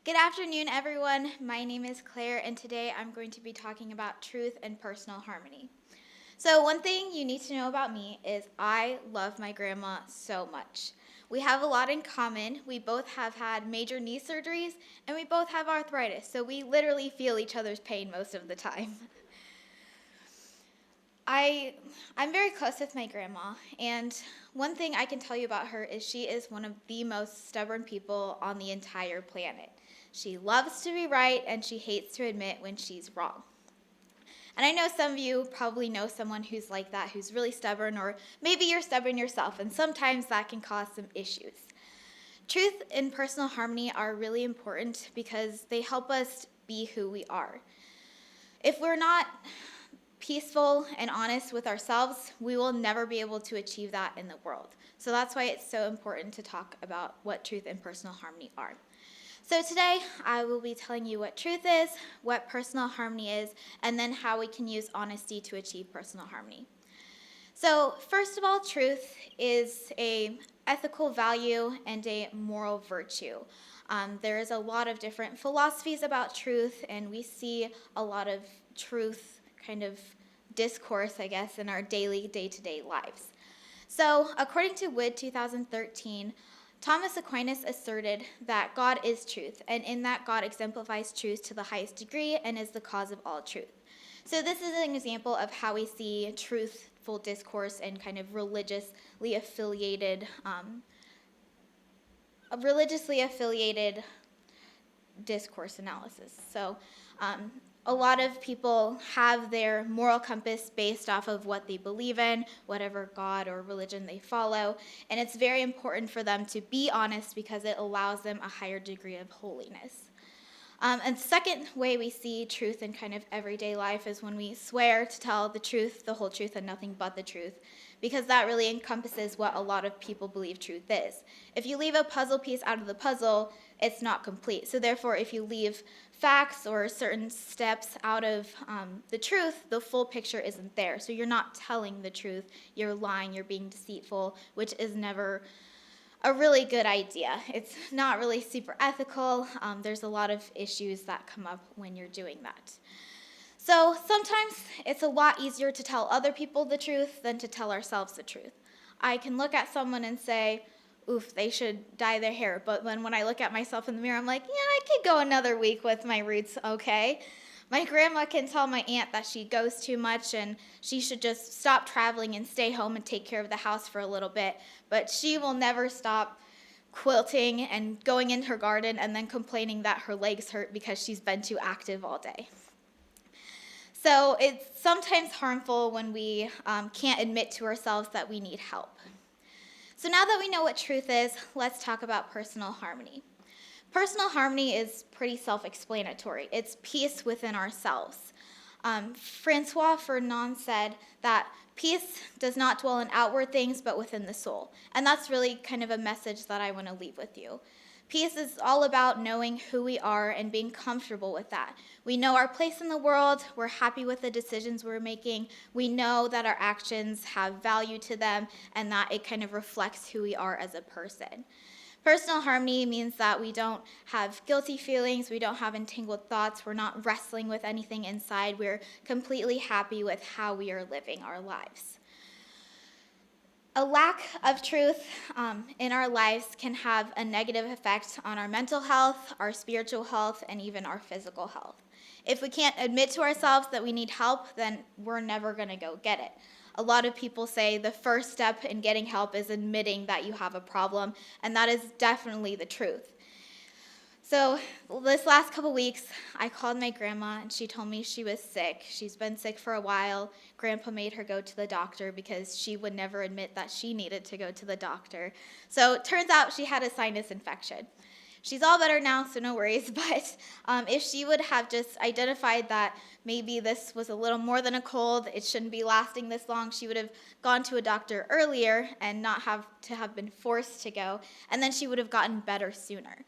Good afternoon, everyone. My name is Claire, and today I'm going to be talking about truth and personal harmony. So, one thing you need to know about me is I love my grandma so much. We have a lot in common. We both have had major knee surgeries, and we both have arthritis, so we literally feel each other's pain most of the time. I'm very close with my grandma, and one thing I can tell you about her is she is one of the most stubborn people on the entire planet. She loves to be right, and she hates to admit when she's wrong. And I know some of you probably know someone who's like that, who's really stubborn, or maybe you're stubborn yourself, and sometimes that can cause some issues. Truth and personal harmony are really important because they help us be who we are. If we're not peaceful and honest with ourselves, we will never be able to achieve that in the world. So that's why it's so important to talk about what truth and personal harmony are. So today, I will be telling you what truth is, what personal harmony is, and then how we can use honesty to achieve personal harmony. So first of all, truth is an ethical value and a moral virtue. There is a lot of different philosophies about truth, and we see a lot of truth kind of discourse, I guess, in our daily, day-to-day lives. So according to Wood 2013, Thomas Aquinas asserted that God is truth, and in that God exemplifies truth to the highest degree and is the cause of all truth. So this is an example of how we see truthful discourse and kind of religiously affiliated discourse analysis. So a lot of people have their moral compass based off of what they believe in, whatever God or religion they follow, and it's very important for them to be honest because it allows them a higher degree of holiness. And the second way we see truth in kind of everyday life is when we swear to tell the truth, the whole truth, and nothing but the truth, because that really encompasses what a lot of people believe truth is. If you leave a puzzle piece out of the puzzle, it's not complete. So therefore, if you leave facts or certain steps out of the truth, the full picture isn't there. So you're not telling the truth, you're lying, you're being deceitful, which is never a really good idea. It's not really super ethical. There's a lot of issues that come up when you're doing that. So sometimes it's a lot easier to tell other people the truth than to tell ourselves the truth. I can look at someone and say, oof, they should dye their hair. But when I look at myself in the mirror, I'm like, yeah, I could go another week with my roots, okay? My grandma can tell my aunt that she goes too much and she should just stop traveling and stay home and take care of the house for a little bit. But she will never stop quilting and going in her garden and then complaining that her legs hurt because she's been too active all day. So it's sometimes harmful when we can't admit to ourselves that we need help. So now that we know what truth is, let's talk about personal harmony. Personal harmony is pretty self-explanatory. It's peace within ourselves. Francois Ferdinand said that peace does not dwell in outward things, but within the soul. And that's really kind of a message that I want to leave with you. Peace is all about knowing who we are and being comfortable with that. We know our place in the world. We're happy with the decisions we're making. We know that our actions have value to them and that it kind of reflects who we are as a person. Personal harmony means that we don't have guilty feelings, we don't have entangled thoughts, we're not wrestling with anything inside, we're completely happy with how we are living our lives. A lack of truth in our lives can have a negative effect on our mental health, our spiritual health, and even our physical health. If we can't admit to ourselves that we need help, then we're never going to go get it. A lot of people say the first step in getting help is admitting that you have a problem, and that is definitely the truth. So this last couple weeks, I called my grandma, and she told me she was sick. She's been sick for a while. Grandpa made her go to the doctor because she would never admit that she needed to go to the doctor. So it turns out she had a sinus infection. She's all better now, so no worries, but if she would have just identified that maybe this was a little more than a cold, it shouldn't be lasting this long, she would have gone to a doctor earlier and not have to have been forced to go, and then she would have gotten better sooner.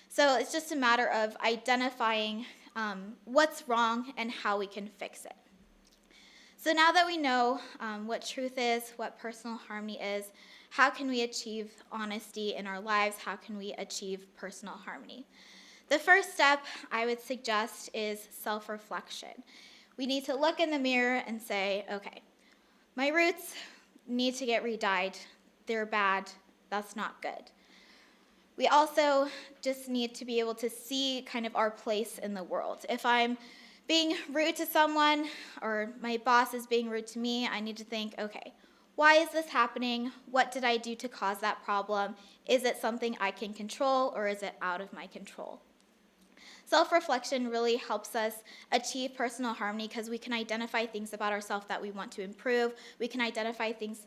So it's just a matter of identifying what's wrong and how we can fix it. So now that we know what truth is, what personal harmony is, how can we achieve honesty in our lives? How can we achieve personal harmony? The first step I would suggest is self-reflection. We need to look in the mirror and say, okay, my roots need to get re-dyed. They're bad. That's not good. We also just need to be able to see kind of our place in the world. If I'm being rude to someone or my boss is being rude to me, I need to think, okay, why is this happening? What did I do to cause that problem? Is it something I can control or is it out of my control? Self-reflection really helps us achieve personal harmony because we can identify things about ourselves that we want to improve. We can identify things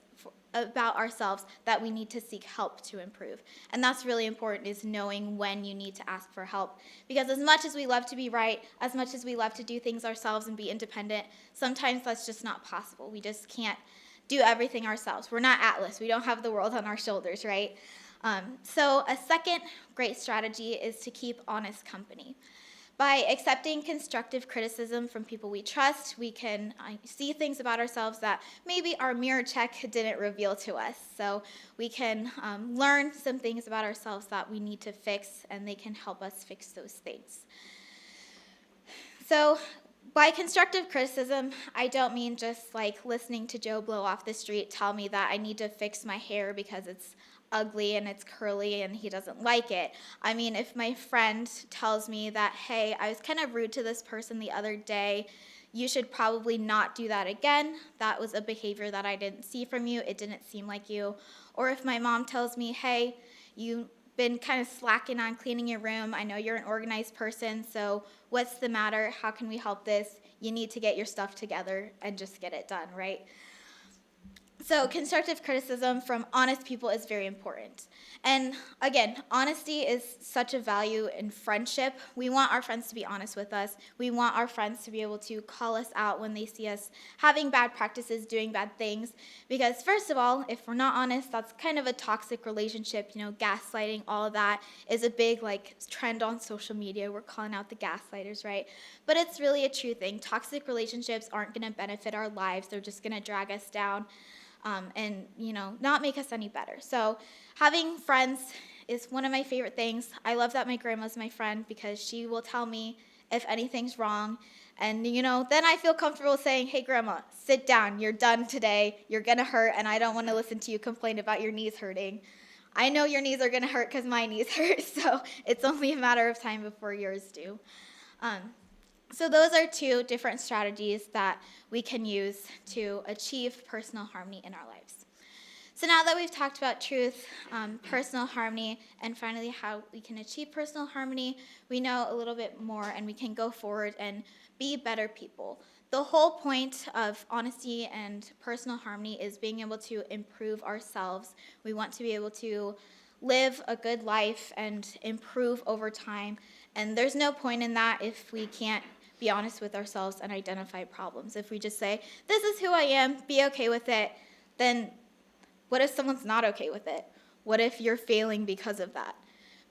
about ourselves that we need to seek help to improve. And that's really important, is knowing when you need to ask for help. Because as much as we love to be right, as much as we love to do things ourselves and be independent, sometimes that's just not possible. We just can't do everything ourselves. We're not Atlas. We don't have the world on our shoulders, right? So a second great strategy is to keep honest company. By accepting constructive criticism from people we trust, we can see things about ourselves that maybe our mirror check didn't reveal to us. So we can learn some things about ourselves that we need to fix, and they can help us fix those things. So by constructive criticism, I don't mean just like listening to Joe Blow off the street tell me that I need to fix my hair because it's ugly and it's curly and he doesn't like it. I mean, if my friend tells me that, hey, I was kind of rude to this person the other day, you should probably not do that again. That was a behavior that I didn't see from you. It didn't seem like you. Or if my mom tells me, hey, you've been kind of slacking on cleaning your room. I know you're an organized person, so what's the matter? How can we help this? You need to get your stuff together and just get it done, right? So constructive criticism from honest people is very important. And again, honesty is such a value in friendship. We want our friends to be honest with us. We want our friends to be able to call us out when they see us having bad practices, doing bad things. Because first of all, if we're not honest, that's kind of a toxic relationship. Gaslighting, all of that is a big trend on social media. We're calling out the gaslighters, right? But it's really a true thing. Toxic relationships aren't going to benefit our lives. They're just going to drag us down. And not make us any better. So having friends is one of my favorite things. I love that my grandma's my friend because she will tell me if anything's wrong. And, then I feel comfortable saying, hey, Grandma, sit down. You're done today. You're going to hurt, and I don't want to listen to you complain about your knees hurting. I know your knees are going to hurt because my knees hurt, so it's only a matter of time before yours do. So those are two different strategies that we can use to achieve personal harmony in our lives. So now that we've talked about truth, personal harmony, and finally how we can achieve personal harmony, we know a little bit more and we can go forward and be better people. The whole point of honesty and personal harmony is being able to improve ourselves. We want to be able to live a good life and improve over time. And there's no point in that if we can't be honest with ourselves and identify problems. If we just say, this is who I am, be okay with it, then what if someone's not okay with it? What if you're failing because of that?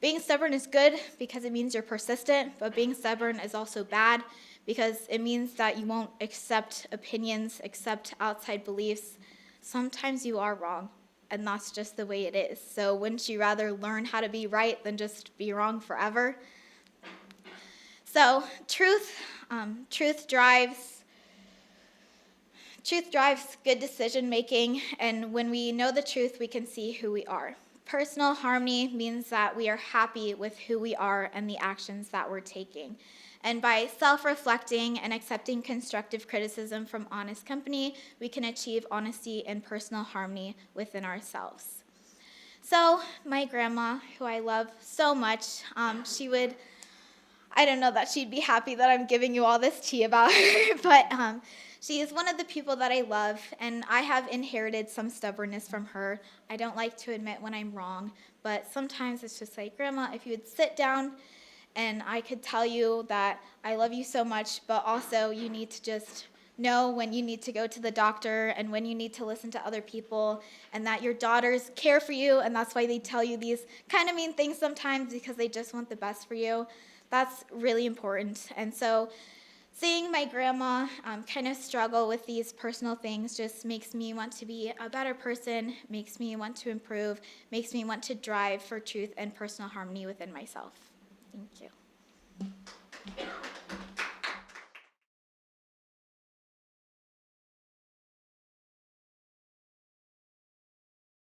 Being stubborn is good because it means you're persistent, but being stubborn is also bad because it means that you won't accept opinions, accept outside beliefs. Sometimes you are wrong, and that's just the way it is. So wouldn't you rather learn how to be right than just be wrong forever? So truth drives good decision making, and when we know the truth, we can see who we are. Personal harmony means that we are happy with who we are and the actions that we're taking. And by self-reflecting and accepting constructive criticism from honest company, we can achieve honesty and personal harmony within ourselves. So my grandma, who I love so much, I don't know that she'd be happy that I'm giving you all this tea about her, but she is one of the people that I love, and I have inherited some stubbornness from her. I don't like to admit when I'm wrong, but sometimes it's just like, Grandma, if you would sit down and I could tell you that I love you so much, but also you need to just know when you need to go to the doctor and when you need to listen to other people, and that your daughters care for you, and that's why they tell you these kind of mean things sometimes because they just want the best for you. That's really important. And so seeing my grandma kind of struggle with these personal things just makes me want to be a better person, makes me want to improve, makes me want to drive for truth and personal harmony within myself. Thank you.